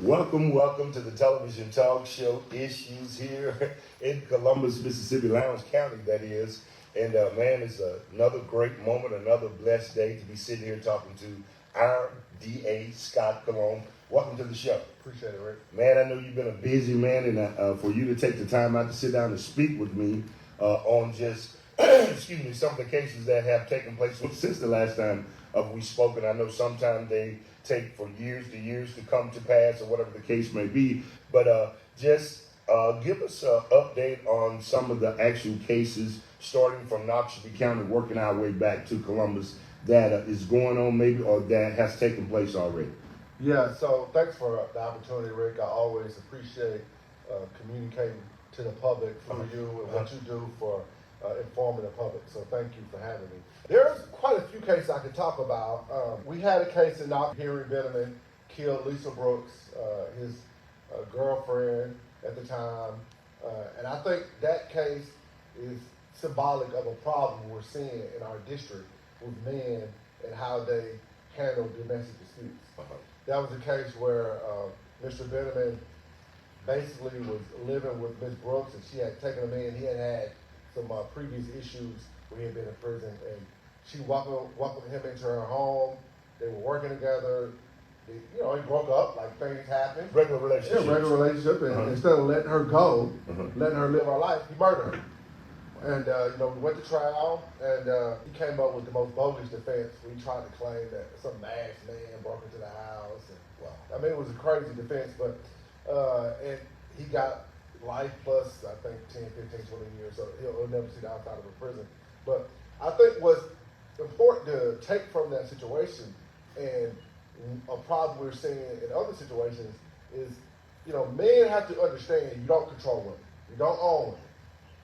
Welcome to the television talk show Issues here in Columbus, Mississippi, Lowndes County, that is. And man, it's another great moment, another blessed day to be sitting here talking to our DA, Scott Cologne. Welcome to the show. Appreciate it, Rick. Man, I know you've been a busy man, and for you to take the time out to sit down and speak with me on just, excuse me, some of the cases that have taken place since the last time we spoke. And I know sometimes they take for years to come to pass, or whatever the case may be. But just give us an update on some of the actual cases, starting from Knoxville County, working our way back to Columbus, that is going on maybe, or that has taken place already. Yeah, so thanks for the opportunity, Rick. I always appreciate communicating to the public through you and what you do for informing the public. So thank you for having me. There's quite a few cases I could talk about. We had a case in Knoxville. Henry Benneman killed Lisa Brooks, his girlfriend at the time. And I think that case is symbolic of a problem we're seeing in our district with men and how they handle domestic disputes. That was a case where Mr. Benneman basically was living with Ms. Brooks, and she had taken him in. He had some previous issues where he had been in prison, and she welcomed him into her home. They were working together. He broke up, like things happened. Regular relationship. Yeah, regular relationship, and instead of letting her go, letting her live her life, he murdered her. And, we went to trial, and he came up with the most bogus defense. We tried to claim that some masked man broke into the house. And, I mean, it was a crazy defense, but, and he got life plus, I think, 10, 15, 20 years, so he'll never see the outside of a prison. But I think what's important to take from that situation, and a problem we're seeing in other situations, is, men have to understand you don't control women. You don't own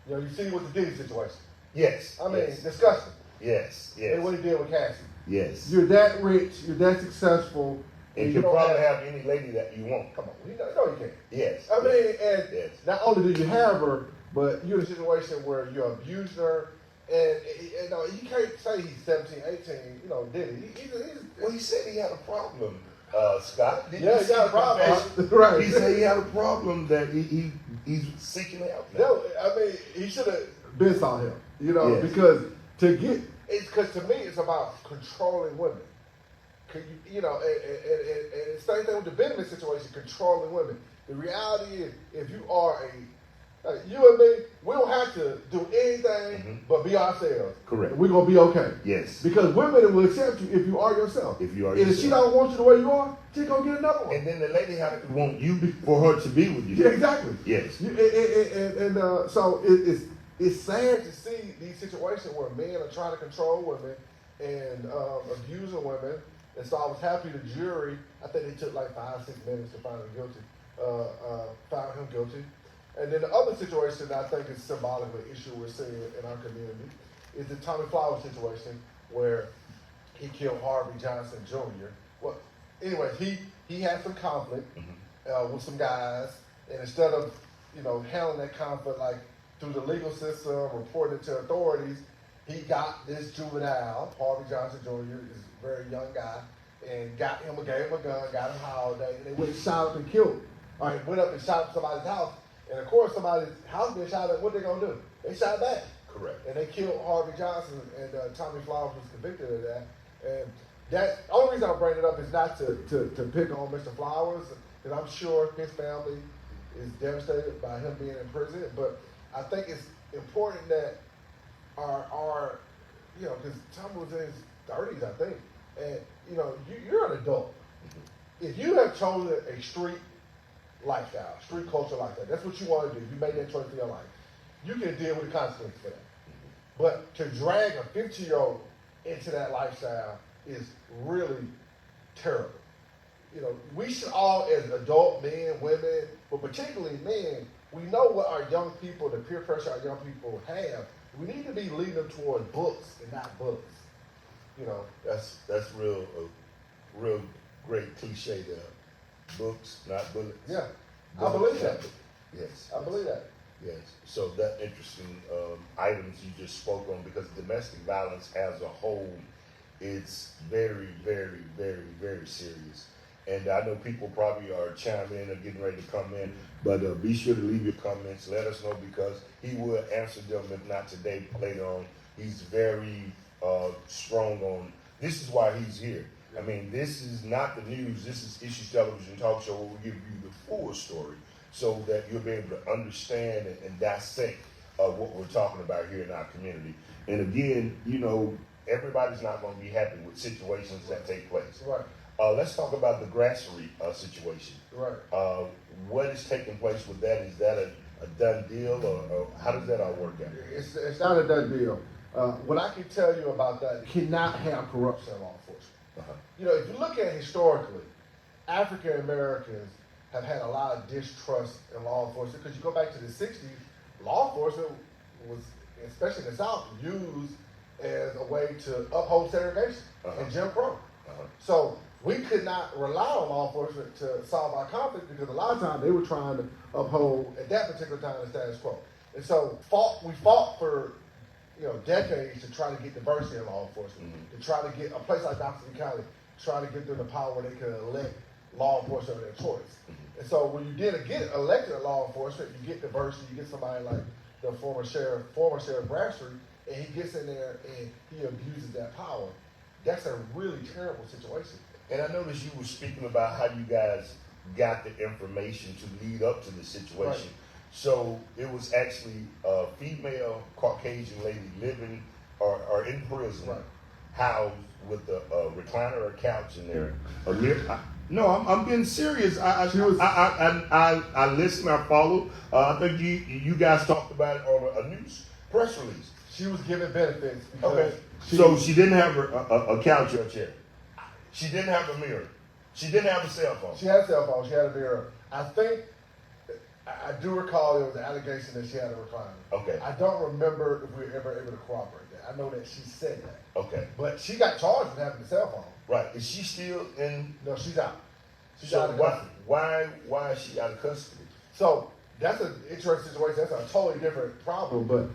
women. You see with the Diddy situation. Yes. I mean, disgusting. Yes. And what he did with Cassie. Yes. You're that rich, you're that successful. And you can probably have any lady that you want. Come on, you know you can. Yes. I mean, and yes. Not only do you have her, but you're in a situation where you abused her. And you can't say he's 17, 18, Diddy. Well, he said he had a problem, Scott. He had a problem. Right. He said he had a problem that he's seeking help now. No, I mean, he should have been saw him, Yes. because because to me, it's about controlling women. And same thing with the Benjamin situation, controlling women. The reality is, if you are you and me, we don't have to do anything but be ourselves. Correct. We're going to be okay. Yes. Because women will accept you if you are yourself. If you are and yourself. if she don't want you the way you are, she going to get another one. And then the lady has to want you for her to be with you. Yeah, exactly. Yes. So it's sad to see these situations where men are trying to control women and abusing women. And so I was happy the jury, I think they took like 5-6 minutes to find him guilty. And then the other situation that I think is symbolic of an issue we're seeing in our community is the Tommy Flowers situation where he killed Harvey Johnson Jr. Well, anyways, he had some conflict with some guys, and instead of handling that conflict like through the legal system, reporting it to authorities, he got this juvenile, Harvey Johnson Jr., is a very young guy, and gave him a gun, got him holiday, and they went and shot up and killed him. All right, went up and shot up somebody's house, and of course somebody's house being shot up, what they gonna do? They shot back. Correct. And they killed Harvey Johnson, and Tommy Flowers was convicted of that. And that only reason I bring it up is not to pick on Mr. Flowers, because I'm sure his family is devastated by him being in prison. But I think it's important that our because Tommy was in his 30s, I think, and you're an adult. If you have chosen a street lifestyle, street culture like that, that's what you want to do. You made that choice for your life. You can deal with the consequences for that. But to drag a 50-year-old into that lifestyle is really terrible. We should all, as adult men, women, but particularly men, we know what our young people, the peer pressure our young people have. We need to be leading them toward books and not bullets. That's real great cliche there. Books, not bullets. Yeah, I believe that. Yes. I believe that. Yes. So that interesting items you just spoke on, because domestic violence as a whole, it's very, very, very, very serious. And I know people probably are chiming in or getting ready to come in, but be sure to leave your comments. Let us know because he will answer them, if not today, later on. He's very strong on this is why he's here. I mean, this is not the news. This is Issues Television Talk Show where we give you the full story so that you'll be able to understand and dissect what we're talking about here in our community. And again, you know, everybody's not going to be happy with situations that take place. Right. Let's talk about the Grassery situation. Right. What is taking place with that? Is that a done deal, or how does that all work out? It's not a done deal. What I can tell you about that, you cannot have corruption in law enforcement. Uh-huh. You know, if you look at it historically, African Americans have had a lot of distrust in law enforcement because you go back to the 60s, law enforcement was, especially in the South, used as a way to uphold segregation and Jim Crow. So we could not rely on law enforcement to solve our conflict because a lot of times they were trying to uphold, at that particular time, the status quo. And so we fought for decades to try to get diversity in law enforcement, to try to get a place like Knoxville County, try to give them the power where they could elect law enforcement of their choice. And so when you get elected in law enforcement, you get diversity, you get somebody like the former sheriff Grassery, and he gets in there and he abuses that power. That's a really terrible situation. And I noticed you were speaking about how you guys got the information to lead up to the situation. Right. So it was actually a female Caucasian lady living or in prison, Right. housed with a recliner or couch in there. No, I'm being serious. I listen. I follow. I think you guys talked about it on a news press release. She was given benefits. Okay. So she didn't have a couch or a chair. She didn't have a mirror. She didn't have a cell phone. She had a cell phone. She had a mirror. I do recall there was an allegation that she had a recliner. Okay. I don't remember if we were ever able to corroborate that. I know that she said that. Okay. But she got charged with having a cell phone. Right. Is she still in? No, she's out. She's So out of custody. why is she out of custody? So that's an interesting situation. That's a totally different problem. But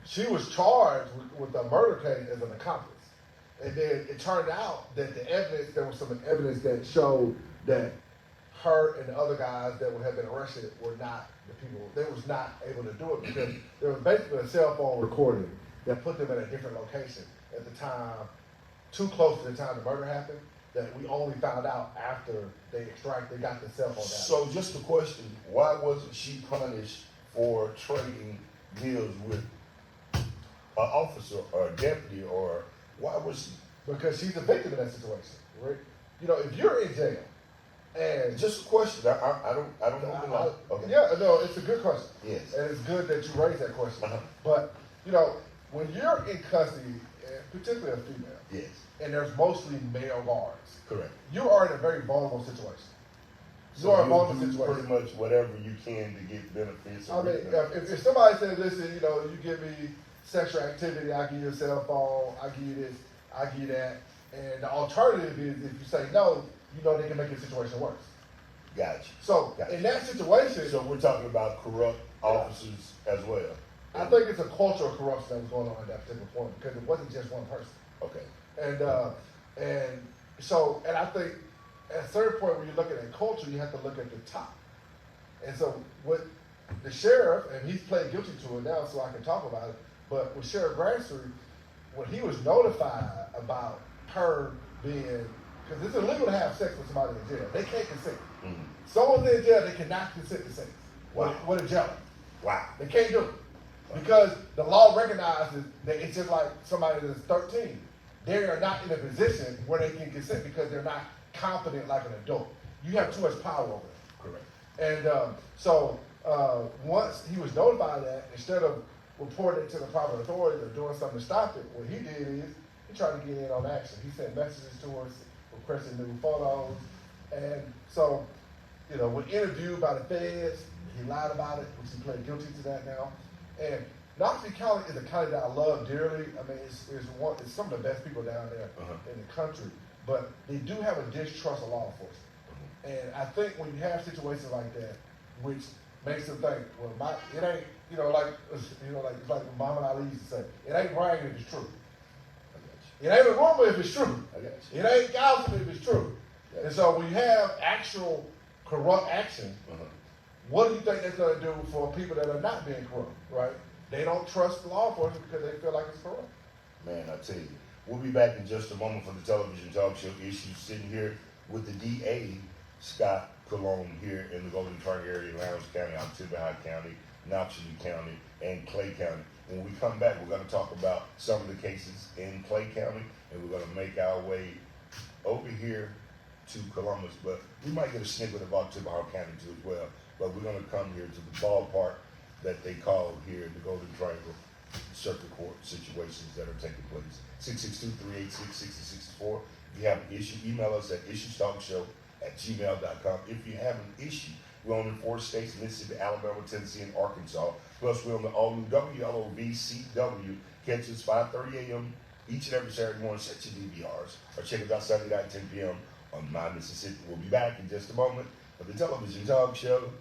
she was charged with a murder case as an accomplice. And then it turned out that there was some evidence that showed that her and the other guys that would have been arrested were not the people. They was not able to do it because there was basically a cell phone recording that put them at a different location at the time, too close to the time the murder happened, that we only found out after they got the cell phone down. So just a question, why wasn't she punished for trading deals with an officer or a deputy, or why was she? Because she's a victim in that situation, right? You know, if you're in jail, and Just a question. I don't know. Okay. yeah, no, it's a good question. Yes. And it's good that you raised that question. Uh-huh. But, when you're in custody, and particularly a female, Yes. and there's mostly male guards, Correct. you are in a very vulnerable situation. So You're in a you vulnerable do situation. pretty much whatever you can to get benefits. I mean, if somebody says, listen, you give me sexual activity, I give you a cell phone, I give you this, I give you that. And the alternative is if you say no, they can make your situation worse. Gotcha. So in that situation, So we're talking about corrupt officers as well. I think it's a cultural corruption that was going on at that particular point because it wasn't just one person. Okay. And I think at a certain point when you look at that culture, you have to look at the top. And so with the sheriff, and he's pled guilty to it now, so I can talk about it. But with Sheriff Grassery, when he was notified about her being, because it's illegal to have sex with somebody in jail, they can't consent. Mm-hmm. Someone's in jail, they cannot consent to sex. Wow. With a jailer. Wow. They can't do it. Because the law recognizes that it's just like somebody that's 13. They are not in a position where they can consent because they're not confident like an adult. You have too much power over them. Correct. And once he was notified of that, instead of reporting it to the proper authorities or doing something to stop it, what he did is he tried to get in on action. He sent messages to us, requesting new photos. And so, when interviewed by the feds, he lied about it, which he pled guilty to that now. And Knoxville County is a county that I love dearly. I mean, it's some of the best people down there in the country. But they do have a distrust of law enforcement. And I think when you have situations like that, which makes them think, well, it ain't, it's like Muhammad Ali used to say, it ain't bragging if it's true. It ain't a rumor if it's true. It ain't gossip if it's true. And so when you have actual corrupt action, what do you think that's going to do for people that are not being corrupt, right? They don't trust law enforcement because they feel like it's corrupt. Man, I tell you, we'll be back in just a moment for the television talk show issue. Sitting here with the DA, Scott Cologne, here in the Golden Triangle area, Lowndes County, Oktibbeha County, Noxubee County, and Clay County. When we come back, we're going to talk about some of the cases in Clay County, and we're going to make our way over here to Columbus, but we might get a snippet of Oktibbeha County too as well. But we're going to come here to the ballpark that they call here the Golden Triangle Circuit Court situations that are taking place. 662-386-6064. If you have an issue, email us at issuestalkshow@gmail.com. If you have an issue, we're on in 4 states: Mississippi, Alabama, Tennessee, and Arkansas. Plus, we're on the all-new WLOVCW. Catch us 5:30 a.m. each and every Saturday morning. Set your DVRs. Or check us out Sunday night, 10 p.m. on My Mississippi. We'll be back in just a moment for the television talk show,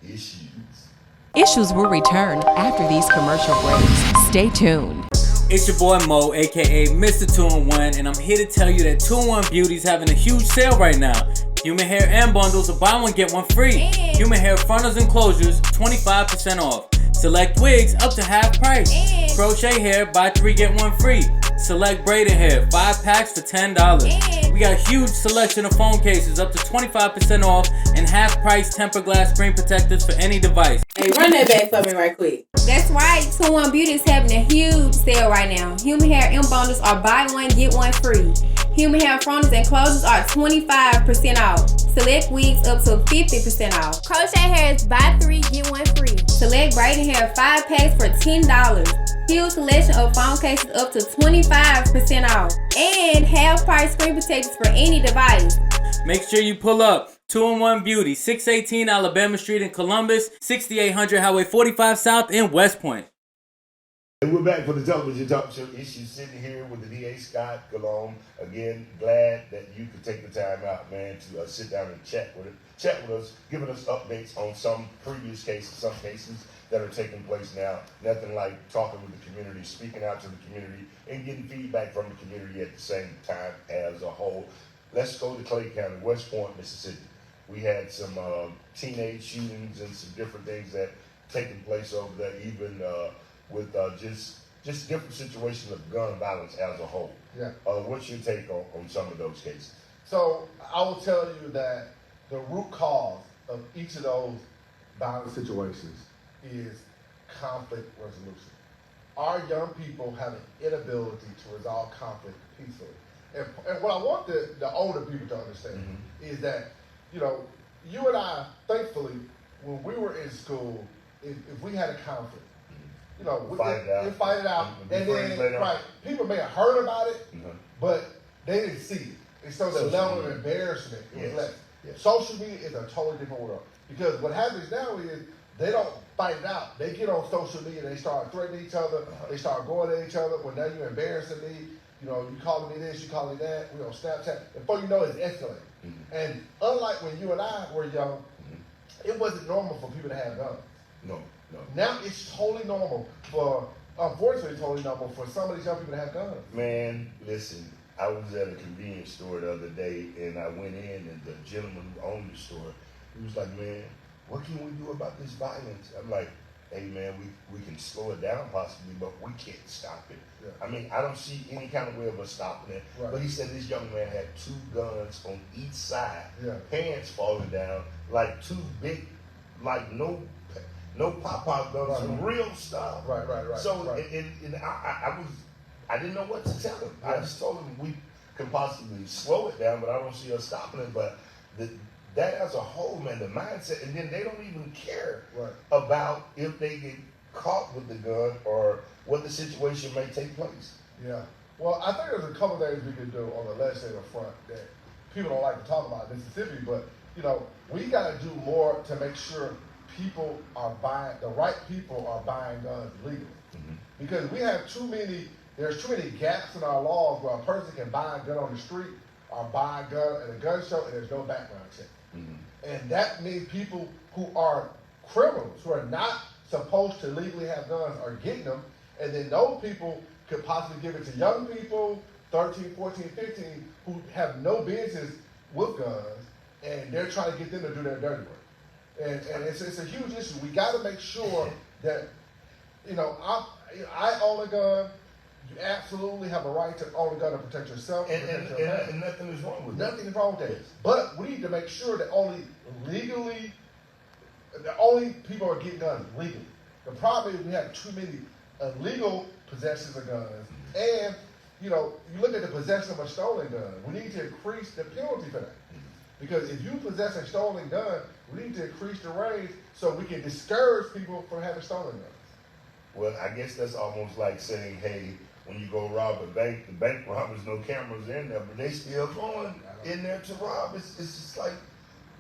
Issues. Issues will return after these commercial breaks. Stay tuned. It's your boy Mo, aka Mr. 2-in-1, and I'm here to tell you that 2-in-1 Beauty is having a huge sale right now. Human hair and bundles are buy one, get one free. Human hair frontals and closures, 25% off. Select wigs up to half price. Crochet hair, buy 3, get 1 free. Select braided hair, 5 packs for $10. We got a huge selection of phone cases up to 25% off and half price tempered glass screen protectors for any device. Hey, run that back for me right quick. That's right, 2-in-1 Beauty is having a huge sale right now. Human hair and bundles are buy one, get one free. Human hair frontals and closures are 25% off. Select wigs up to 50% off. Crochet hair is buy 3, get 1 free. Select braided hair 5 packs for $10. Huge selection of phone cases up to 25% off. And half price screen protectors for any device. Make sure you pull up 2-in-1 Beauty, 618 Alabama Street in Columbus, 6800 Highway 45 South in West Point. And we're back for the television talk show Issues, sitting here with the DA, Scott Cologne. Again, glad that you could take the time out, man, to sit down and chat with us, giving us updates on some previous cases, some cases that are taking place now. Nothing like talking with the community, speaking out to the community, and getting feedback from the community at the same time as a whole. Let's go to Clay County, West Point, Mississippi. We had some teenage shootings and some different things that taking place over there, even with just different situations of gun violence as a whole. Yeah. What's your take on some of those cases? So I will tell you that the root cause of each of those violent situations is conflict resolution. Our young people have an inability to resolve conflict peacefully. And what I want the older people to understand is that, you know, you and I, thankfully, when we were in school, if we had a conflict, you know, we fight it out, and then, right, people may have heard about it, but they didn't see it. And so the level of embarrassment was less. Yes. Social media is a totally different world. Because what happens now is they don't fight it out. They get on social media, they start threatening each other, they start going at each other. Well, now you're embarrassing me. You know, you calling me this, you calling me that. We on Snapchat. Before you know it, it's escalating. And unlike when you and I were young, it wasn't normal for people to have guns. No. Now it's totally normal unfortunately, totally normal for some of these young people to have guns. Man, listen, I was at a convenience store the other day, and I went in, and the gentleman who owned the store, he was like, man, what can we do about this violence? I'm like, hey, man, we can slow it down possibly, but we can't stop it. Yeah. I mean, I don't see any kind of way of us stopping it. Right. But he said this young man had 2 guns on each side, hands falling down, like 2 big, like no pop-pop guns, some real stuff. Right. So, and I didn't know what to tell him. I just told him we can possibly slow it down, but I don't see us stopping it. But that as a whole, man, the mindset, and then they don't even care about if they get caught with the gun or what the situation may take place. Yeah. Well, I think there's a couple things we can do on the legislative front that people don't like to talk about in Mississippi, but, you know, we got to do more to make sure the right people are buying guns legally. Because we have there's too many gaps in our laws where a person can buy a gun on the street or buy a gun at a gun show and there's no background check. And that means people who are criminals, who are not supposed to legally have guns, are getting them. And then those people could possibly give it to young people, 13, 14, 15, who have no business with guns, and they're trying to get them to do their dirty work. And it's a huge issue. We got to make sure that, I own a gun. You absolutely have a right to own a gun to protect yourself and protect your family. And nothing is wrong with that. Nothing is wrong with that. But we need to make sure that the only people are getting guns legally. The problem is we have too many illegal possessions of guns. And, you look at the possession of a stolen gun. We need to increase the penalty for that. Because if you possess a stolen gun, we need to increase the range so we can discourage people from having stolen guns. Well, I guess that's almost like saying, hey, when you go rob a bank, the bank robbers, no cameras in there, but they still going in there to rob. It's just like,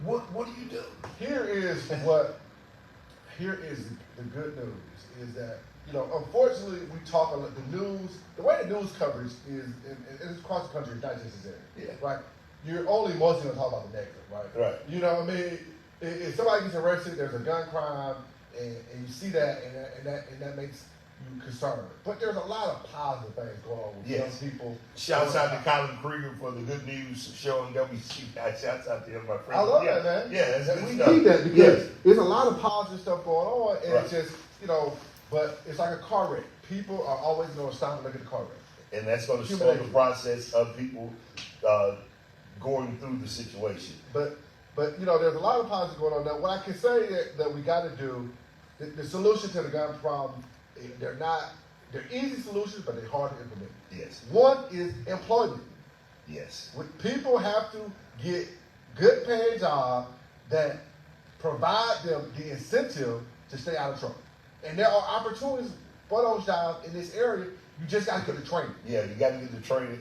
what do you do? Here is the good news is that, unfortunately we talk about the news, the way the news coverage is, and it's across the country, it's not just this area, right? You're only mostly going to talk about the negative, right? Right. You know what I mean? If somebody gets arrested, there's a gun crime, and you see that, and that makes you concerned. But there's a lot of positive things going on with young people. Shouts out to Colin Krieger for the good news show on WCI. Shouts out to him, my friend. I love that, man. Yeah, that's good we stuff. need that because there's a lot of positive stuff going on, and it's just, but it's like a car wreck. People are always going to stop and look at the car wreck. And that's going to slow the process of people going through the situation. But there's a lot of positives going on. Now, what I can say that we got to do, the solution to the gun problem, they're easy solutions, but they're hard to implement. Yes. One is employment. Yes. People have to get good paying jobs that provide them the incentive to stay out of trouble. And there are opportunities for those jobs in this area. You just got to get the training. Yeah, you got to get the training,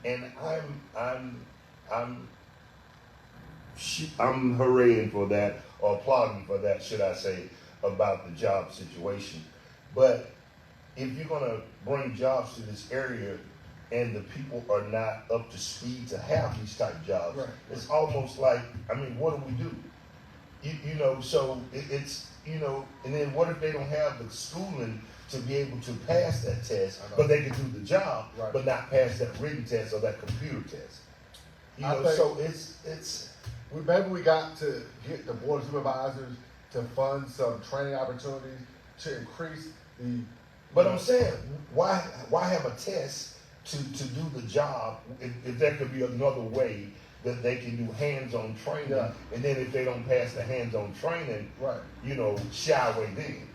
and I'm hurraying for that, or applauding for that, should I say, about the job situation. But if you're going to bring jobs to this area and the people are not up to speed to have these type of jobs, right, it's almost like, what do we do? So it's, and then what if they don't have the schooling to be able to pass that test, but they can do the job, right, but not pass that written test or that computer test? So it's maybe we got to get the board of supervisors to fund some training opportunities to increase the. But I'm saying, why have a test to do the job if there could be another way that they can do hands-on training, and then if they don't pass the hands-on training, right, shy away then?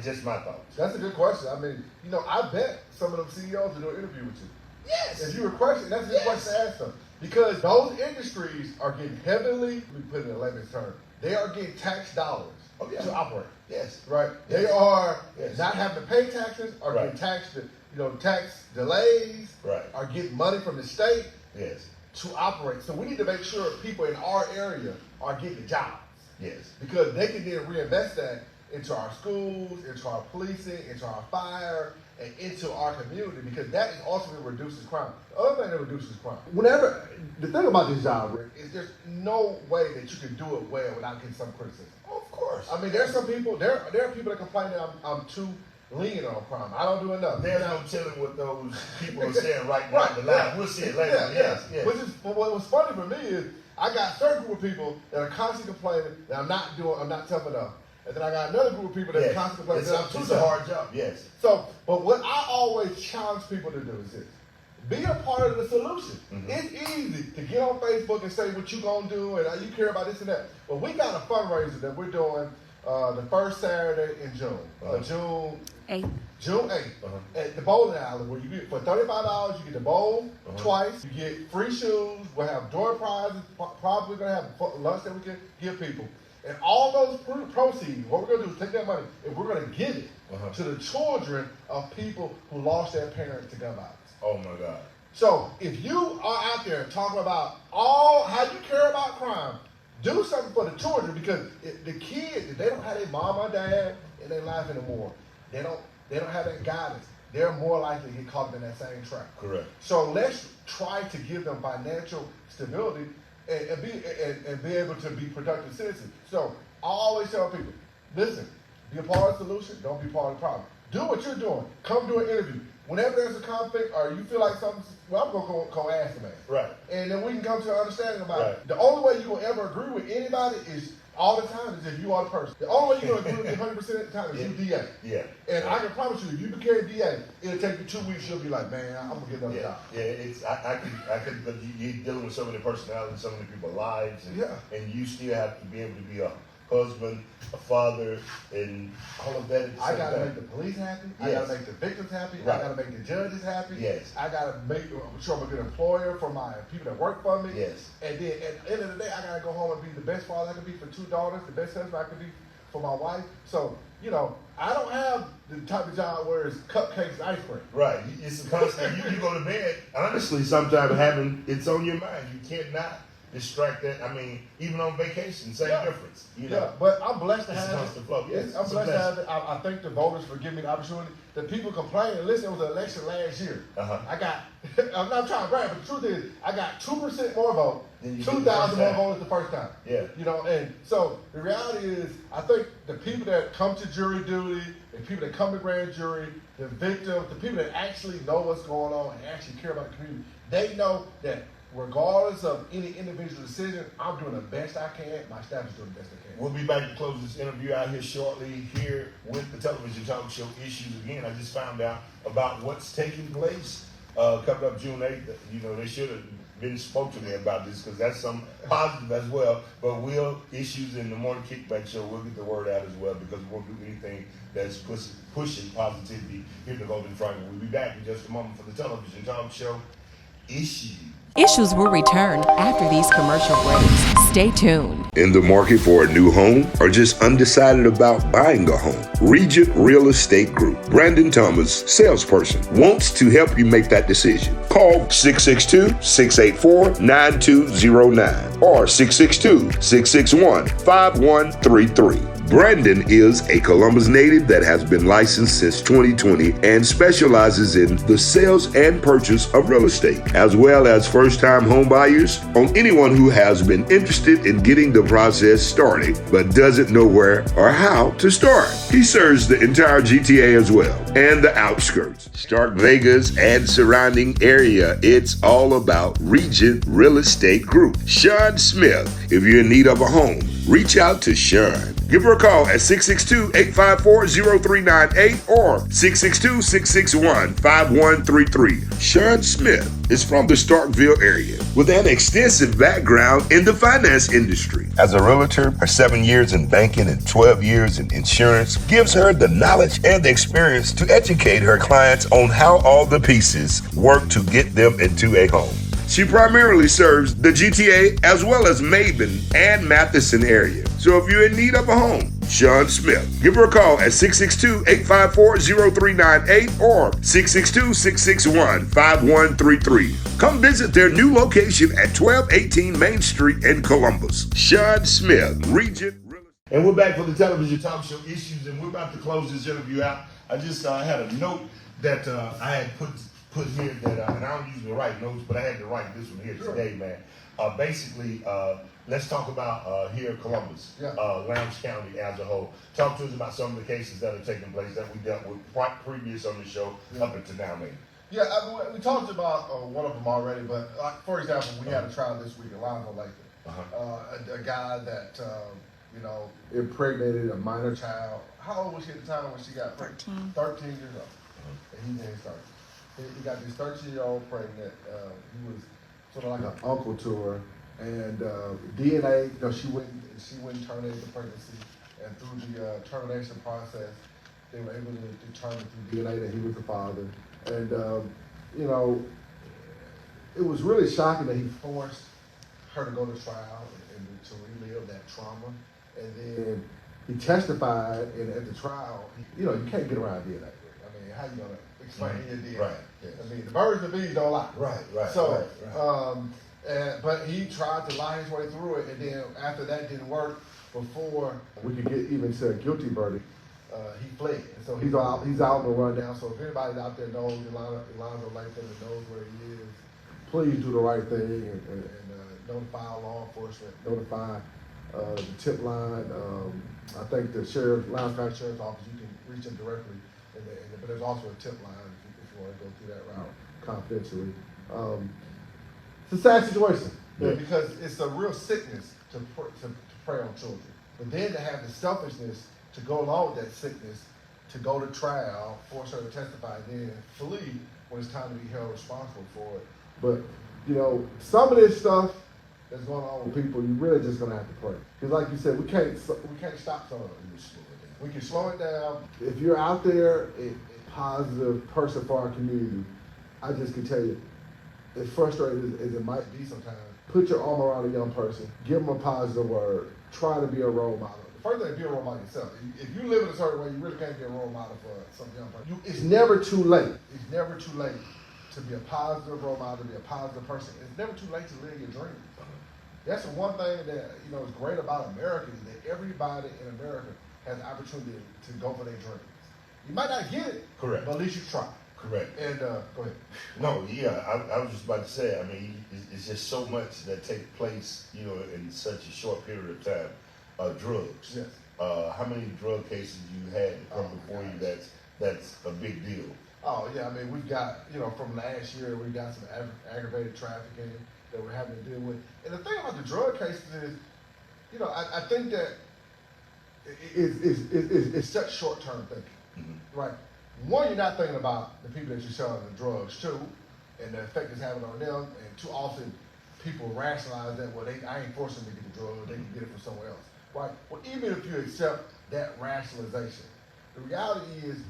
Just my thoughts. That's a good question. I bet some of them CEOs will do an interview with you. Yes. If you were questioning, that's a good question to ask them. Because those industries are getting heavily, let me put it in a layman's term, they are getting tax dollars to operate. Yes. Right? Yes. They are not having to pay taxes, are getting tax delays, are getting money from the state to operate. So we need to make sure people in our area are getting jobs. Yes. Because they can then reinvest that into our schools, into our policing, into our fire, and into our community, because that ultimately reduces crime. The other thing that reduces crime. The thing about this job, Rick, is there's no way that you can do it well without getting some criticism. Of course. There's some people, there are people that complain that I'm too lenient on crime. I don't do enough. There's no telling what those people are saying right now in the line. We'll see it later. Yes. What was funny for me is I got a certain group of people that are constantly complaining that I'm not tough enough. And then I got another group of people that are constantly complaining that I'm too tough. It's a hard job, yes. So, but what I always challenge people to do is this. Be a part of the solution. Mm-hmm. It's easy to get on Facebook and say what you gonna do and you care about this and that. But we got a fundraiser that we're doing the first Saturday in June. June 8th. June 8th at the bowling alley, where you get for $35 you get the bowl twice, you get free shoes, we'll have door prizes, probably gonna have lunch that we can give people. And all those proceeds, what we're going to do is take that money and we're going to give it to the children of people who lost their parents to gun violence. Oh, my God. So if you are out there talking about how you care about crime, do something for the children, because the kids, if they don't have their mom or dad in their life anymore, they don't have that guidance, they're more likely to get caught up in that same trap. Correct. So let's try to give them financial stability and be able to be productive citizens. So I always tell people, listen, be a part of the solution, don't be part of the problem. Do what you're doing. Come do an interview. whenever there's a conflict or you feel like something's, well, I'm gonna go ask the man. Right. And then we can come to an understanding about Right. it. The only way you will ever agree with anybody is all the time is if you are the person. The only way you're gonna agree with me 100% of the time is you DA. Yeah. And I can promise you, if you became DA, it'll take you 2 weeks. You'll be like, man, I'm gonna get another Yeah, job. yeah, it's I could, but you're dealing with so many personalities, so many people's lives, and, Yeah. and you still have to be able to be a husband, a father, and all of that. At the I same gotta time. make the police happy. I Yes. gotta make the victims happy. Right. I gotta make the judges happy. Yes. I gotta make sure I'm a good employer for my people that work for me. Yes. And then at the end of the day, I gotta go home and be the best father I can be for 2 daughters, the best husband I can be for my wife. So, you know, I don't have the type of job where it's cupcakes and ice cream. Right, it's a constant. you go to bed. Honestly, sometimes it's on your mind. You cannot distract that. I mean, even on vacation, same Yeah. difference. You Yeah, know. but I'm blessed to It's a have constant flow. Yes, I'm it's a blessed to have blessing. it. I thank the voters for giving me the opportunity. The people complain. And listen, it was an election last year. Uh-huh. I got, I'm not trying to brag, but the truth is, I got 2% more votes, Than you did the 2,000 first more time. votes the first time. Yeah. You know, and so the reality is, I think the people that come to jury duty, the people that come to grand jury, the victims, the people that actually know what's going on and actually care about the community, they know that regardless of any individual decision, I'm doing the best I can. My staff is doing the best they can. We'll be back to close this interview out here shortly here with the television talk show Issues Again. I just found out about what's taking place coming up June 8th. You know, they should have been spoke to me about this because that's some positive as well. But Issues in the Morning Kickback Show, we'll get the word out as well because we won't do anything that's pushing positivity here at the Golden Triangle. We'll be back in just a moment for the television talk show Issues. Issues will return after these commercial breaks. Stay tuned. In the market for a new home or just undecided about buying a home? Regent Real Estate Group, Brandon Thomas, salesperson, wants to help you make that decision. Call 662-684-9209 or 662-661-5133. Brandon is a Columbus native that has been licensed since 2020 and specializes in the sales and purchase of real estate, as well as first-time home buyers, on anyone who has been interested in getting the process started but doesn't know where or how to start. He serves the entire GTA as well and the outskirts, Stark Vegas and surrounding area. It's all about Regent Real Estate Group. Sean Smith, if you're in need of a home, reach out to Sean. Give her a call at 662-854-0398 or 662-661-5133. Sean Smith is from the Starkville area with an extensive background in the finance industry. As a realtor, her 7 years in banking and 12 years in insurance gives her the knowledge and the experience to educate her clients on how all the pieces work to get them into a home. She primarily serves the GTA as well as Maben and Matheson area. So if you're in need of a home, Sean Smith, give her a call at 662-854-0398 or 662-661-5133. Come visit their new location at 1218 Main Street in Columbus. Sean Smith, Regent Real Estate. And we're back for the television talk show Issues, and we're about to close this interview out. I just had a note that I had put here that, and I don't usually write notes, but I had to write this one here today, man. Basically, let's talk about here Columbus, Lowndes County as a whole. Talk to us about some of the cases that are taking place that we dealt with previous on the show up until now, man. Yeah, we talked about one of them already, but for example, we had a trial this week, Alonzo Latham, a guy that impregnated a minor child. How old was she at the time when she got pregnant? 13 years old, and he didn't start. He got this 13-year-old pregnant. He was sort of like an uncle to her, and DNA. She wouldn't terminate the pregnancy, and through the termination process, they were able to determine through DNA that he was the father. And it was really shocking that he forced her to go to trial and to relive that trauma. And then he testified, and at the trial, you can't get around DNA. I mean, how you gonna explain your DNA? Right. Yes. I mean, the birds and bees don't lie. Right. So, but he tried to lie his way through it, and then after that didn't work, before we could get even to a guilty verdict, he fled. And so he's out on the rundown. So if anybody out there knows Alonzo Latham and knows where he is, please do the right thing and notify law enforcement, notify the tip line. I think the Lowndes County Sheriff's Office, you can reach them directly, but there's also a tip line if you want to go through that route confidentially. It's a sad situation because it's a real sickness to prey on children. But then to have the selfishness to go along with that sickness, to go to trial, force her to testify, and then flee when it's time to be held responsible for it. But, you know, some of this stuff that's going on with people, you're really just going to have to pray. Because like you said, we can't stop some of it. We can slow it down. If you're out there a positive person for our community, I just can tell you, as frustrating as it might be sometimes, put your arm around a young person, give them a positive word, try to be a role model. The first thing, be a role model yourself. If you live in a certain way, you really can't be a role model for some young person. It's never too late. It's never too late to be a positive role model, to be a positive person. It's never too late to live your dreams. That's the one thing that is great about America is that everybody in America has the opportunity to go for their dreams. You might not get it, Correct. but at least you try. Correct. And go ahead. No, yeah, I was just about to say, I mean, it's just so much that takes place, in such a short period of time. Drugs. Yes. How many drug cases you had come before you that's a big deal? Oh, yeah, I mean, we've got, from last year, we've got some aggravated trafficking that we're having to deal with. And the thing about the drug cases is, I think that it's such short-term thinking, right? One, you're not thinking about the people that you're selling the drugs to and the effect it's having on them. And too often, people rationalize that, well, I ain't forcing them to get the drug, they can get it from somewhere else, right? Well, even if you accept that rationalization, the reality is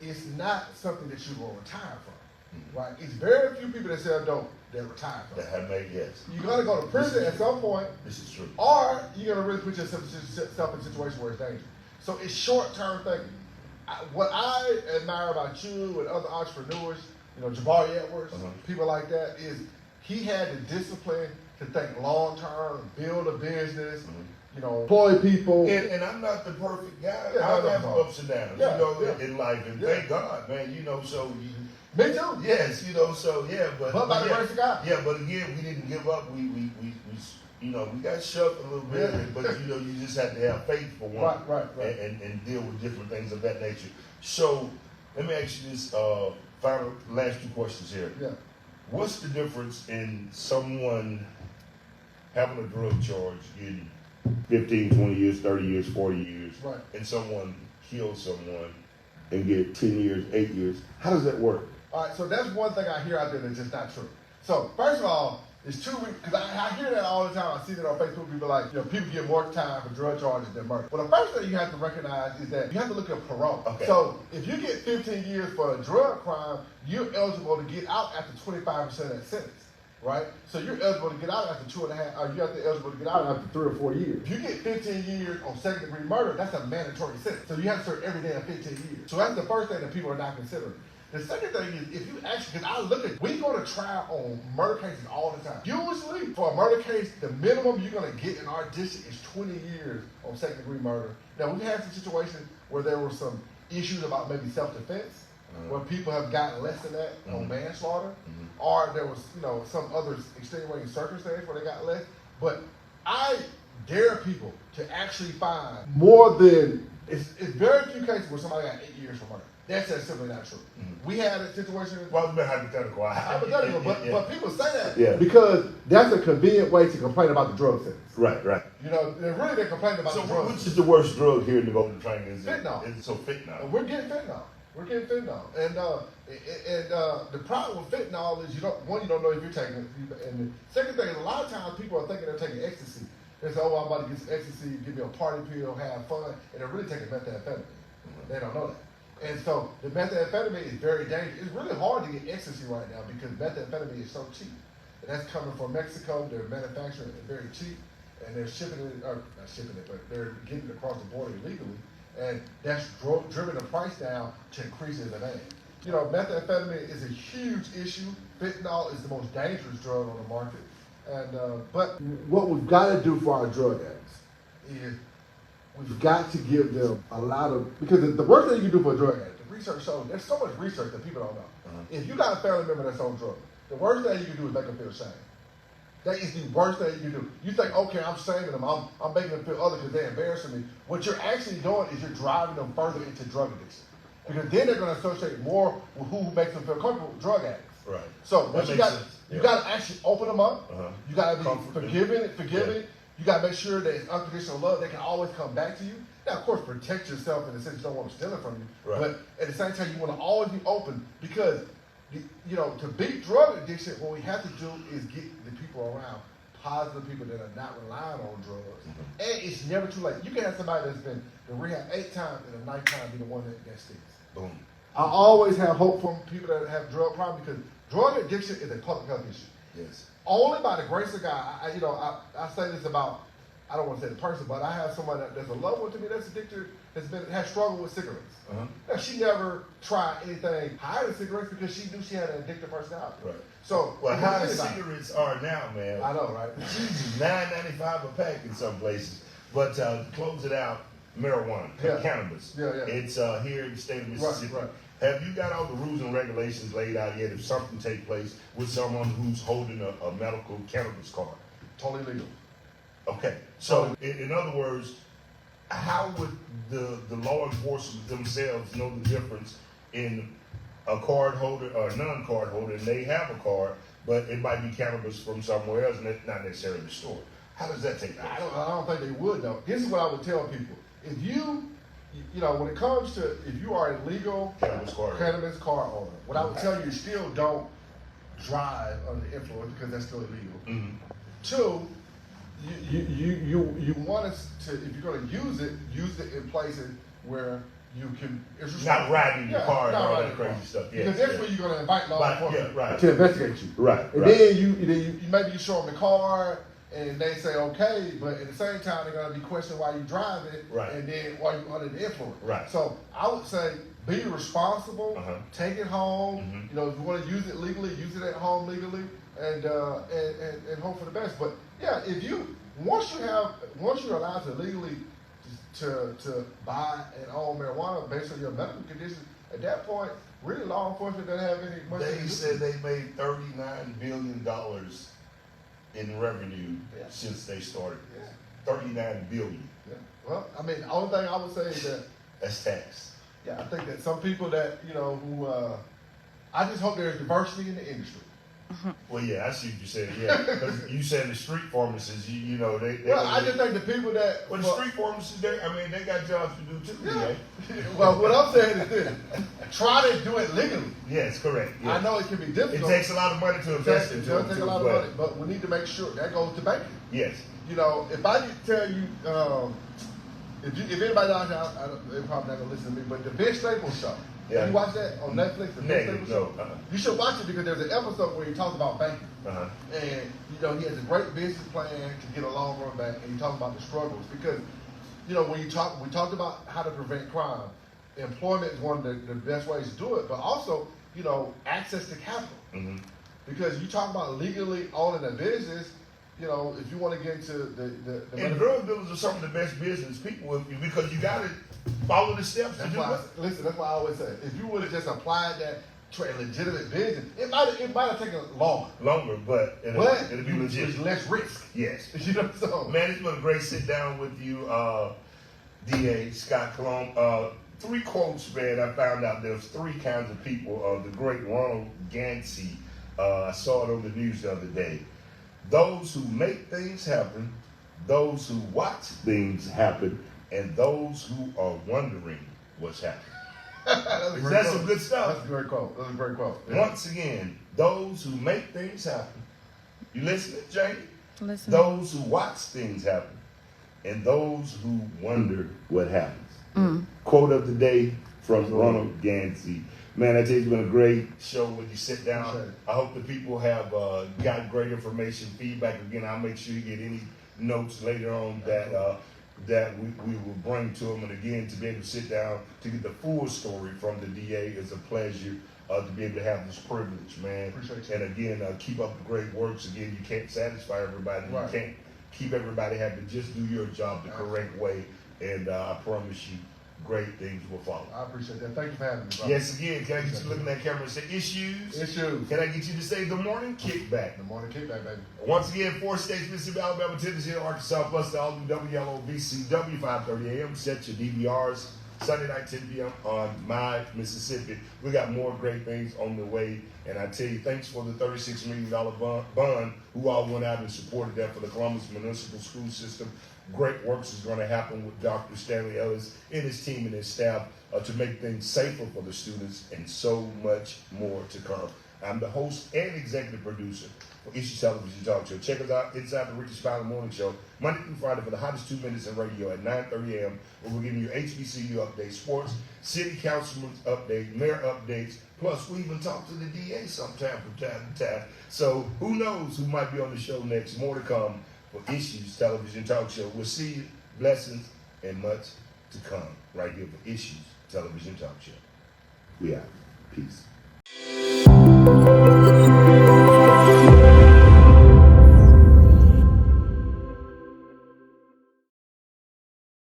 it's not something that you will retire from, right? It's very few people that sell dope that retire from. That have made, yes. You're going to go to prison at some point. This is true. Or you're going to really put yourself in a situation where it's dangerous. So it's short-term thinking. What I admire about you and other entrepreneurs, Jabari Edwards, people like that, is he had the discipline to think long-term, build a business, employ people. And I'm not the perfect guy. Yeah, I have ups and downs, in life. And Yeah. thank God, man, so... Me too. Yes, so yeah, but by the grace of God. Yeah, but again, we didn't give up. We we got shoved a little bit, but you just have to have faith for one, Right. and deal with different things of that nature. So let me ask you this last two questions here. Yeah. What's the difference in someone having a drug charge in 15, 20 years, 30 years, 40 years, Right. and someone kills someone and get 10 years, 8 years? How does that work? All right, so that's one thing I hear out there that's just not true. So first of all, it's true, because I hear that all the time. I see that on Facebook. People like, people get more time for drug charges than murder. Well, the first thing you have to recognize is that you have to look at parole. Okay. So if you get 15 years for a drug crime, you're eligible to get out after 25% of that sentence, right? So you're eligible to get out after 2.5, or you're eligible to get out after 3 or 4 years. If you get 15 years on second-degree murder, that's a mandatory sentence. So you have to serve every damn 15 years. So that's the first thing that people are not considering. The second thing is, if you actually, because we go to trial on murder cases all the time. Usually, for a murder case, the minimum you're going to get in our district is 20 years on second-degree murder. Now, we've had some situations where there were some issues about maybe self-defense, where people have gotten less than that on manslaughter, or there was, some other extenuating circumstance where they got less. But I dare people to actually find more than, it's very few cases where somebody got 8 years for murder. That's just simply not true. We had a situation. Well, it's been hypothetical. Hypothetical, but people say that Yeah. because that's a convenient way to complain about the drug sentence. Right. They're complaining about So the drug which sentence. is the worst drug here in the Golden Triangle? Fentanyl. So fentanyl. We're getting fentanyl. And the problem with fentanyl is you don't know if you're taking it. And the second thing is a lot of times people are thinking they're taking ecstasy. They say, I'm about to get some ecstasy, give me a party pill, have fun, and they're really taking methamphetamine. They don't know that. And so the methamphetamine is very dangerous. It's really hard to get ecstasy right now because methamphetamine is so cheap. And that's coming from Mexico. They're manufacturing it very cheap. And they're shipping it, or not shipping it, but they're getting it across the border illegally. And that's driven the price down to increase the demand. Methamphetamine is a huge issue. Fentanyl is the most dangerous drug on the market. And but what we've got to do for our drug addicts is we've got to give them a lot of, because the worst thing you can do for a drug addict, the research shows, there's so much research that people don't know. If you got a family member that's on drugs, the worst thing you can do is make them feel shame. That is the worst thing you can do. You think, okay, I'm shaming them, I'm making them feel other because they're embarrassing me. What you're actually doing is you're driving them further into drug addiction. because then they're going to associate more with who makes them feel comfortable with drug addicts. Right. So That once you makes got, sense. you Yeah. got to actually open them up. Uh-huh. You got to be Comfort. forgiving. Yeah. You got to make sure that it's unconditional love. They can always come back to you. Now, of course, protect yourself in the sense you don't want to steal it from you. Right. But at the same time, you want to always be open because, you know, to beat drug addiction, what we have to do is get the people around positive people that are not relying on drugs. Mm-hmm. And it's never too late. You can have somebody that's been in rehab 8 times and the 9th time be the one that sticks. Boom. I always have hope from people that have drug problems because drug addiction is a public health issue. Yes. Only by the grace of God, I say this about, I don't want to say the person, but I have someone that's a loved one to me that's addicted, has struggled with cigarettes. Uh-huh. Now, she never tried anything higher than cigarettes because she knew she had an addictive personality. Right. So, Well, it how was anybody. cigarettes are now, man. I know, right? $9.95 a pack in some places. But to close it out, marijuana, Yeah. cannabis. Yeah, yeah. It's here in the state of Mississippi. right. Have you got all the rules and regulations laid out yet if something take place with someone who's holding a medical cannabis card? Totally legal. Okay. So, in other words, how would the law enforcement themselves know the difference in a card holder or a non-card holder, and they have a card, but it might be cannabis from somewhere else, and it's not necessarily the store? How does that take place? I don't think they would though. This is what I would tell people. If you know, when it comes to, if you are a legal Cannabis card. owner, what I would tell you is still don't drive under the influence because that's still illegal. Mhm. 2, you want us to, if you're going to use it in places where you can. It's Not riding your car and not all riding that your crazy car. stuff. Yes, Because that's yeah. where you're going to invite law Right, enforcement yeah, right. to investigate you. Right, And right. then you maybe you show them the car and they say okay, but at the same time they're going to be questioning why you drive it, Right. and then why you under the influence. Right. So I would say be responsible, Uh-huh. take it home. Mhm. You know, if you want to use it legally, use it at home legally, and hope for the best. But yeah, once you're allowed to legally to buy and own marijuana based on your medical condition, at that point, really law enforcement doesn't have any much. to They do. said they made $39 billion in revenue since they started. Yeah. $39 billion. Yeah. Well, I mean, the only thing I would say is that, That's tax. yeah, I think that some people that, you know, who, I just hope there's diversity in the industry. Well, yeah, I see what you said. Yeah, because you said the street pharmacists, you know, they. Well, I just think the people that. Well, the street pharmacists, they got jobs to do too. Yeah. Yeah. Well, what I'm saying is this: try to do it legally. Yes, correct. Yeah. I know it can be It difficult. takes a lot of money to invest It into does it, take too, a lot of but- money, but we need to make sure that goes to banking. Yes. You know, if I could tell you, if anybody out there, they're probably not gonna listen to me, but the Vince Staples show. Yeah. You watch that on Netflix? The Vince Negative, Staples no. show. Uh-uh. You should watch it because there's an episode where he talks about banking. Uh-huh. And you know, he has a great business plan to get a long run back, and he talks about the struggles because, you know, we talked about how to prevent crime. Employment is one of the best ways to do it, but also, you know, access to capital. Mm-hmm. Because you talk about legally owning a business, you know, if you want to get into the And drug dealers are some of the best business people because you got to follow the steps to that's do why, it. listen, that's why I always say, if you would have just applied that to a legitimate business, it might have taken Longer, but it'll be legit. There's less risk. Yes. You know, so Man, it's been a great sit down with you, DA Scott Cologne. 3 quotes, man. I found out there's 3 kinds of people. The great Ronald Gansey, I saw it on the news the other day. Those who make things happen, those who watch things happen, and those who are wondering what's happening. That's some good stuff. That's a great quote. That's a great quote. Yeah. Once again, those who make things happen. You listening, Jamie? Listen. Those who watch things happen, and those who wonder what happens. Quote of the day from Ronald Gansey. Man, I tell you, it's been a great show when you sit Appreciate down. it. I hope the people have got great information, feedback. Again, I'll make sure you get any notes later on that we will bring to them. And again, to be able to sit down to get the full story from the DA is a pleasure to be able to have this privilege, man. Appreciate you. And again, keep up the great works. Again, you can't satisfy everybody. Right. You can't keep everybody happy. Just do your job the correct way. And I promise you, great things will follow. I appreciate that. Thank you for having me, bro. Yes, again, can I get you to look in that camera and say issues? Issues. Can I get you to say the morning kickback? The morning kickback, baby. Once again, 4 states, Mississippi, Alabama, Tennessee, Arkansas, plus the all new WLOVCW 530 AM. Set your DVRs Sunday night, 10 p.m. on My Mississippi. We got more great things on the way. And I tell you, thanks for the $36 million bond, who all went out and supported that for the Columbus Municipal School System. Great works is going to happen with Dr. Stanley Ellis and his team and his staff to make things safer for the students and so much more to come. I'm the host and executive producer for Issues Television Talk Show. Check us out inside the Richard Smiley Morning Show, Monday through Friday for the hottest 2 minutes in radio at 9:30 a.m. where we're giving you HBCU updates, sports, city councilman's updates, mayor updates, plus we even talk to the DA sometime from time to time. So who knows who might be on the show next. More to come for Issues Television Talk Show. We'll see you, blessings, and much to come right here for Issues Television Talk Show. We out. Peace.